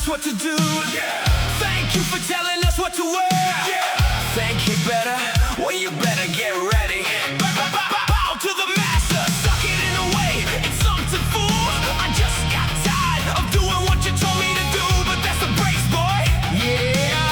what to do. Thank you for telling us what to wear. Think you better? Well, you better get ready. Bow to the master, suck it in a way. It's something, fool. I just got tired of doing what you told me to do. But that's the breaks, boy. Yeah,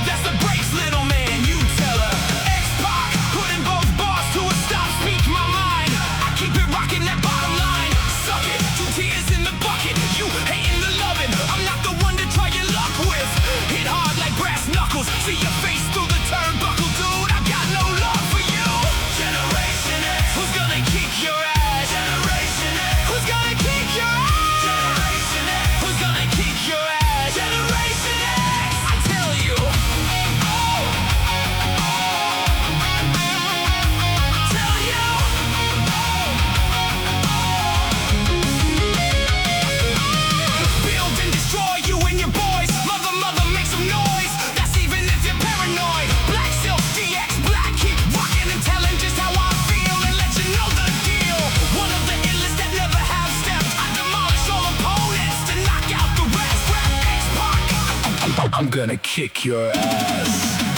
that's the breaks, little man. You tell her. X-Pac, putting both bars to a stop. Speak my mind. I keep it rocking that bottom line. Suck it, 2 tears in the bucket. You hating the loving. I'm not the one to try your luck with. Hit hard like brass knuckles. See your face through the turnbuckle, dude. I got no love for you. Generation X, who's gonna kick your ass? Generation X, who's gonna kick your ass? Generation X, who's gonna kick your ass? Generation X, I tell you. Tell you. Build and destroy you and your boys. Mother, make some noise. That's even if you're paranoid. Black Silk DX Black, keep rocking and telling just how I feel and let you know the deal. One of the illest that never have stepped. I demolish all opponents to knock out the rest. Rap X-Pac, I'm gonna kick your ass.